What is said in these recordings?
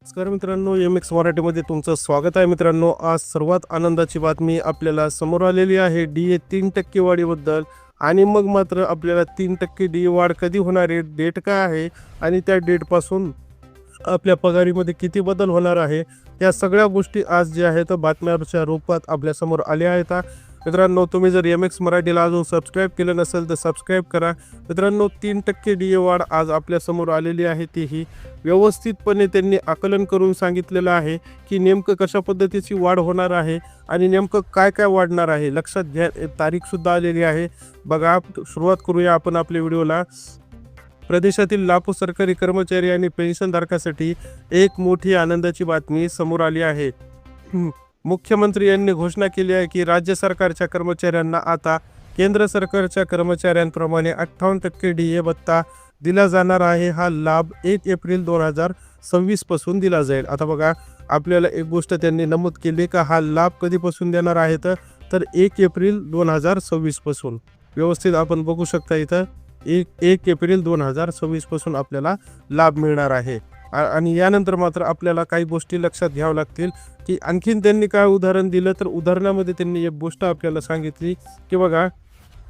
नमस्कार मित्रांनो, MX मराठीमध्ये तुमचं स्वागत आहे. मित्रांनो, आज सर्वात आनंदाची बातमी आपल्याला समोर आलेली आहे DA 3% वाढीबद्दल. आणि मग मात्र आपल्याला 3% DA वाढ कधी होणार आहे, डेट काय आहे आणि त्या डेटपासून आपल्या पगारीमध्ये किती बदल होणार आहे, या सगळ्या गोष्टी आज जे आहेत बातम्यांच्या रूपात आपल्यासमोर आल्या आहेत. मित्रांनो, तुम्ही जर MX मराठीला अजून सबस्क्राईब केलं नसेल तर सबस्क्राईब करा. मित्रांनो, 3% DA वाढ आज आपल्यासमोर आलेली आहे. तीही व्यवस्थितपणे त्यांनी आकलन करून सांगितलेलं आहे की नेमकं कशा पद्धतीची वाढ होणार आहे आणि नेमकं काय काय वाढणार आहे. लक्षात घ्या, तारीखसुद्धा आलेली आहे. बघा, सुरुवात करूया आपण आपल्या व्हिडिओला. प्रदेशातील लाखो सरकारी कर्मचारी आणि पेन्शनधारकांसाठी एक मोठी आनंदाची बातमी समोर आली आहे. मुख्यमंत्री यांनी घोषणा केली आहे की राज्य सरकारच्या कर्मचाऱ्यांना आता केंद्र सरकारच्या कर्मचाऱ्यांप्रमाणे 58% DA भत्ता दिला जाणार आहे. हा लाभ 1 एप्रिल 2026 पासून दिला जाईल. आता बघा, आपल्याला एक गोष्ट त्यांनी नमूद केली का हा लाभ कधीपासून देणार आहे, तर 1 एप्रिल 2026 पासून. व्यवस्थित आपण बघू शकता इथं 1 एप्रिल 2026 पासून आपल्याला लाभ मिळणार आहे. आणि यानंतर मात्र आपल्याला काही गोष्टी लक्षात घ्याव्या लागतील की आणखीन त्यांनी काय उदाहरण दिलं, तर उदाहरणामध्ये त्यांनी एक गोष्ट आपल्याला सांगितली की बघा,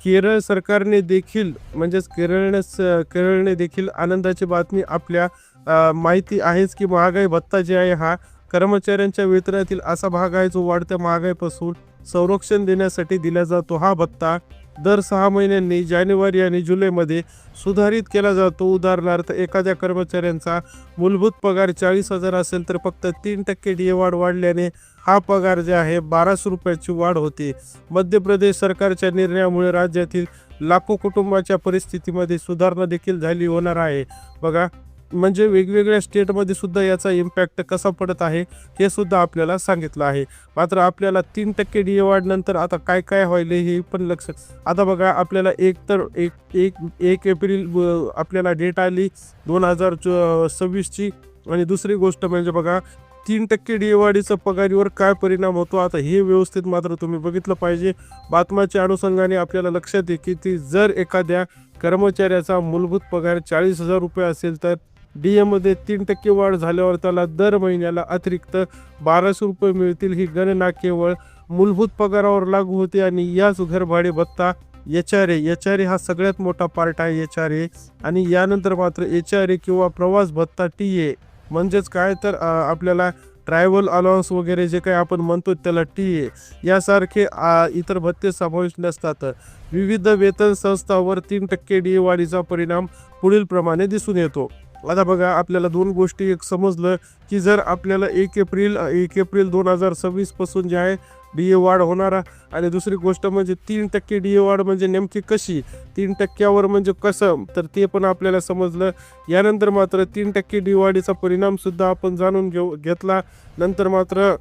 केरळ सरकारने देखील म्हणजेच केरळने देखील आनंदाची बातमी आपल्या माहिती आहेच की महागाई भत्ता जे आहे हा कर्मचाऱ्यांच्या वेतनातील असा भाग आहे जो वाढत्या महागाईपासून संरक्षण देण्यासाठी दिला जातो. हा भत्ता दर 6 महिन्यांनी जानेवारी आणि जुलैमध्ये सुधारित केला जातो. उदाहरणार्थ, एखाद्या कर्मचाऱ्यांचा मूलभूत पगार 40,000 असेल तर फक्त 3% DA वाढ वाढल्याने हा पगार जे आहे 1200 रुपयाची वाढ होते. मध्य प्रदेश सरकारच्या निर्णयामुळे राज्यातील लाखो कुटुंबाच्या परिस्थितीमध्ये सुधारणा देखील झाली होणार आहे. बघा, म्हणजे वेगवेगळ्या स्टेटमध्ये सुद्धा याचा इम्पॅक्ट कसा पडत आहे हे सुद्धा आपल्याला सांगितलं आहे. मात्र आपल्याला 3% DA वाढनंतर आता काय काय होईल हे पण लक्षात. आता बघा, आपल्याला एक एप्रिल आपल्याला डेट आली 2026ची. आणि दुसरी गोष्ट म्हणजे बघा, 3% DA वाढीचा पगारीवर काय परिणाम होतो, आता हे व्यवस्थित मात्र तुम्ही बघितलं पाहिजे. बातम्याच्या अनुषंगाने आपल्याला लक्षात येते की जर एखाद्या कर्मचाऱ्याचा मूलभूत पगार 40,000 रुपये असेल तर DA मध्ये 3% वाढ झाल्यावर त्याला दर महिन्याला अतिरिक्त 1200 रुपये मिळतील. ही गणना केवळ मूलभूत पगारावर लागू होते आणि याच घरभाडे भत्ता HRA हा सगळ्यात मोठा पार्ट आहे HRA. आणि यानंतर मात्र HRA किंवा प्रवास भत्ता TA म्हणजेच काय, तर आपल्याला ट्रॅव्हल अलाउन्स वगैरे जे काही आपण म्हणतो त्याला TA यासारखे इतर भत्ते समाविष्ट नसतात. विविध वेतन संस्थांवर 3% DA वाढीचा परिणाम पुढील प्रमाणे दिसून येतो. आता बघा, आपल्याला दोन गोष्टी एक समजलं की जर आपल्याला 1 एप्रिल 2026 पासून जे आहे DA वाढ होणार, आणि दुसरी गोष्ट म्हणजे 3% DA वाढ म्हणजे नेमकी कशी, 3%वर म्हणजे कसं, तर ते पण आपल्याला समजलं. यानंतर मात्र 3% DA वाढीचा परिणाम सुद्धा आपण जाणून घेतला. नंतर मात्र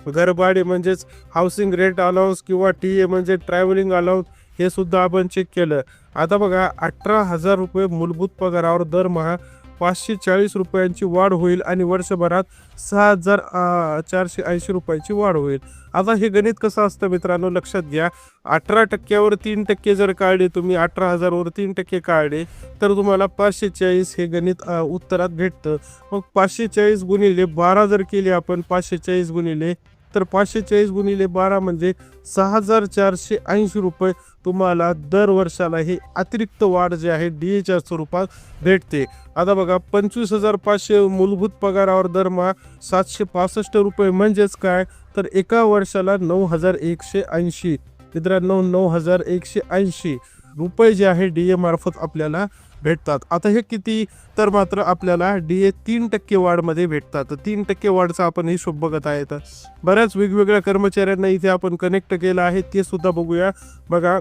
घरभाडे म्हणजेच हाऊसिंग रेंट अलाउन्स किंवा TA म्हणजे ट्रॅव्हलिंग अलाउन्स हे सुद्धा आपण चेक केलं. आता बघा, 18,000 रुपये मूलभूत पगारावर दरमहा 540 रुपयांची वाढ होईल आणि वर्षभरात 6,480 रुपयाची वाढ होईल. आता हे गणित कसं असतं मित्रांनो, लक्षात घ्या. 18%वर 3% जर काढले तुम्ही, 18,000वर 3% काढले तर तुम्हाला 540 हे गणित उत्तरात भेटतं. मग 540 गुणिले 12 जर केले आपण, 540 गुणिले, तर 540 गुणिले 12 म्हणजे 6,480 रुपये तुम्हाला दर वर्षाला हे अतिरिक्त वाढ जे आहे DAच्या स्वरूपात भेटते. आता बघा, 25,500 मूलभूत पगारावर दरमहा 765 रुपये म्हणजेच काय, तर एका वर्षाला 9,180. मित्रांनो, 9,180 रुपये जे आहे DA मार्फत आपल्याला भेटतात. आता हे किती, तर मात्र आपल्याला DA 3% वाढमध्ये भेटतात. 3% वाढचा आपण हिशोब बघत आहे. तर बऱ्याच वेगवेगळ्या कर्मचाऱ्यांना इथे आपण कनेक्ट केलं आहे, ते सुद्धा बघूया. बघा,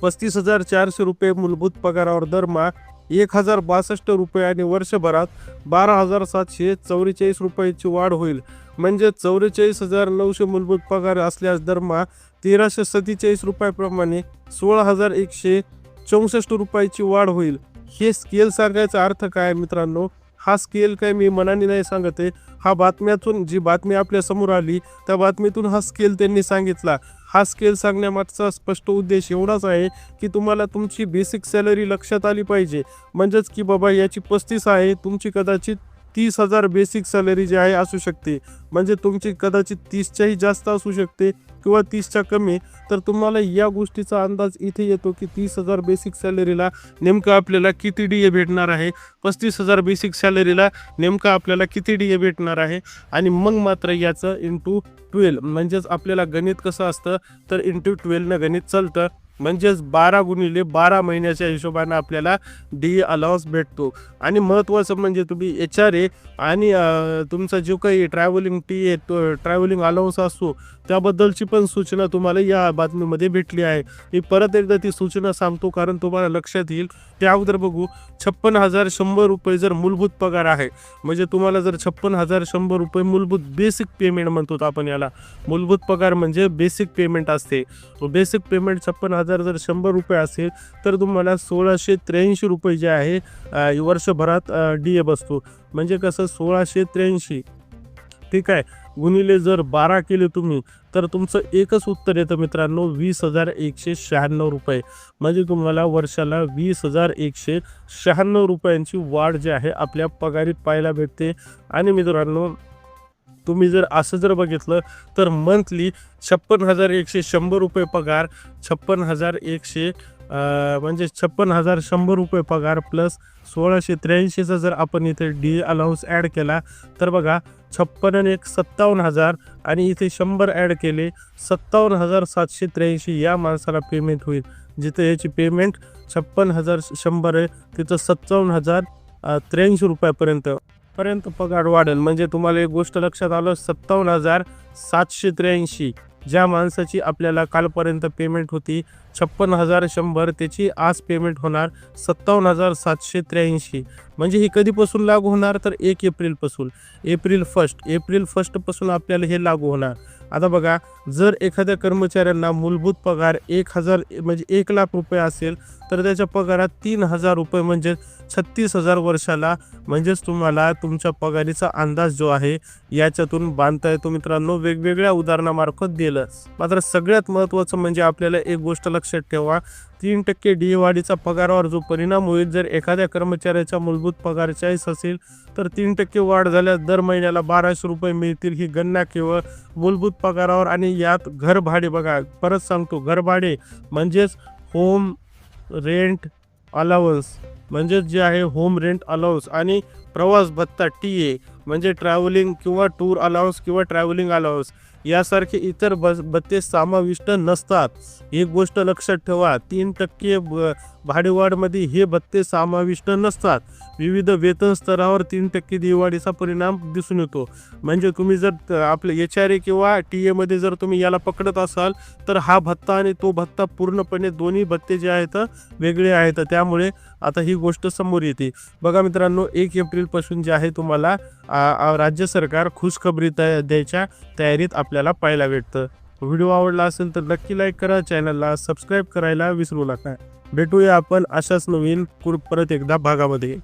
35,400 रुपये मूलभूत पगारावर दरमहा 1,062 रुपये आणि वर्षभरात 12,744 रुपयाची वाढ होईल. म्हणजे 44,900 मूलभूत पगार असल्यास दरमहा 1,347 रुपयाप्रमाणे 16,164 रुपयाची वाढ होईल. हे स्केल सांगायचा अर्थ काय मित्रांनो, हा स्केल काय मी मनाने नाही सांगत आहे, हा बातम्यातून जी बातमी आपल्या समोर आली त्या बातमीतून हा स्केल त्यांनी सांगितला. हा स्केल सांगण्यामागचा स्पष्ट उद्देश एवढाच आहे की तुम्हाला तुमची बेसिक सॅलरी लक्षात आली पाहिजे. म्हणजेच की बाबा याची 35 आहे, तुमची कदाचित 30,000 बेसिक सॅलरी जी आहे असू शकते. म्हणजे तुमची कदाचित 30च्याही जास्त असू शकते किंवा 30च्या कमी. तर तुम्हाला या गोष्टीचा अंदाज इथे येतो की 30,000 बेसिक सॅलरीला नेमकं आपल्याला किती DA भेटणार आहे, 35,000 बेसिक सॅलरीला नेमकं आपल्याला किती DA भेटणार आहे. आणि मग मात्र याचं इंटू 12 म्हणजेच आपल्याला गणित कसं असतं तर इंटू 12 गणित चालतं. म्हणजेच 12 गुणिले 12 महिन्याच्या हिशोबाने आपल्याला DA अलाउन्स भेटतो. आणि महत्त्वाचं म्हणजे तुम्ही HRA आणि तुमचा जो काही ट्रॅव्हलिंग TA ट्रॅव्हलिंग अलाउन्स असतो त्याबद्दलची पण सूचना तुम्हाला या बातमीमध्ये भेटली आहे. मी परत एकदा ती सूचना सांगतो कारण तुम्हाला लक्षात येईल. त्या अगोदर बघू 56,100 रुपये जर मूलभूत पगार आहे, म्हणजे तुम्हाला जर 56,100 रुपये मूलभूत बेसिक पेमेंट म्हणतो आपण याला. मूलभूत पगार म्हणजे बेसिक पेमेंट असते. बेसिक पेमेंट 56,000 जर 100 रुपये असेल तर तुम्हाला 1,683 रुपये जे आहे वर्षभरात DA बसतो. म्हणजे कसं 1,683 ठीक आहे गुणिले जर 12 केले तुम्ही तर तुमचं एकच उत्तर येतं मित्रांनो 20,196 रुपये. म्हणजे तुम्हाला वर्षाला 20,196 रुपयांची वाढ जी आहे आपल्या पगारीत पाहायला भेटते. आणि मित्रांनो तुम्ही जर असं जर बघितलं तर मंथली 56,190 रुपये पगार, 56,100 म्हणजे 56,100 रुपये पगार प्लस 1,683चा जर आपण इथे DA अलाउन्स ॲड केला तर बघा 56 आणि 57,000 आणि इथे 100 ॲड केले 57,783 या माणसाला पेमेंट होईल. जिथे याची पेमेंट 56,100 आहे तिथं 57,083 रुपयापर्यंत पगार वाढेल. म्हणजे तुम्हाला एक गोष्ट लक्षात आलं 57,783 ज्या माणसाची आपल्याला कालपर्यंत पेमेंट होती 56,100 त्याची आज पेमेंट होणार 57,783. म्हणजे ही कधीपासून लागू होणार तर 1 एप्रिलपासून. एप्रिल 1 पासून आपल्याला हे लागू होणार. आता बघा जर एखाद्या कर्मचाऱ्यांना मूलभूत पगार 1,000 म्हणजे 1,00,000 रुपये असेल तर त्याच्या पगारात 3,000 रुपये म्हणजे 36,000 वर्षाला. म्हणजेच तुम्हाला तुमच्या पगारीचा अंदाज जो आहे याच्यातून बांधता येतो मित्रांनो वेगवेगळ्या उदाहरणामार्फत दिलं. मात्र सगळ्यात महत्त्वाचं म्हणजे आपल्याला एक गोष्ट लक्षात ठेवा 3% DA वाढीचा पगारावर जो परिणाम होईल जर एखाद्या कर्मचाऱ्याच्या मूलभूत पगार 40 असेल तर 3% वाढ झाल्यास दर महिन्याला 1,200 रुपये मिळतील. ही गणना केवळ मूलभूत पगारावर. आणि यात घर भाडे बघा परत सांगतो घर भाडे म्हणजेच होम रेंट अलाउन्स म्हणजेच जे आहे होम रेंट अलाउन्स आणि प्रवास भत्ता TA म्हणजे ट्रॅव्हलिंग किंवा टूर अलाउन्स किंवा ट्रॅव्हलिंग अलाउन्स यासारखे इतर भत्ते समाविष्ट नसतात. एक गोष्ट लक्षात ठेवा 3% भाडेवाढमध्ये हे भत्ते समाविष्ट नसतात. विविध वेतन स्तरावर 3% दिवाळीचा परिणाम दिसून येतो. म्हणजे तुम्ही जर आपलं HRA किंवा TA मध्ये जर तुम्ही याला पकडत असाल तर हा भत्ता आणि तो भत्ता पूर्णपणे दोन्ही भत्ते जे आहेत वेगळे आहेत. त्यामुळे आता ही गोष्ट समोर येते. बघा मित्रांनो 1 एप्रिलपासून जे आहे तुम्हाला राज्य सरकार खुशखबरी द्यायच्या तयारीत आपल्याला पाहायला भेटतं. व्हिडिओ आवडला असेल तर नक्की लाईक करा, चॅनलला सबस्क्राईब करायला विसरू नका. भेटूया आपण अशाच नवीन परत एकदा भागामध्ये.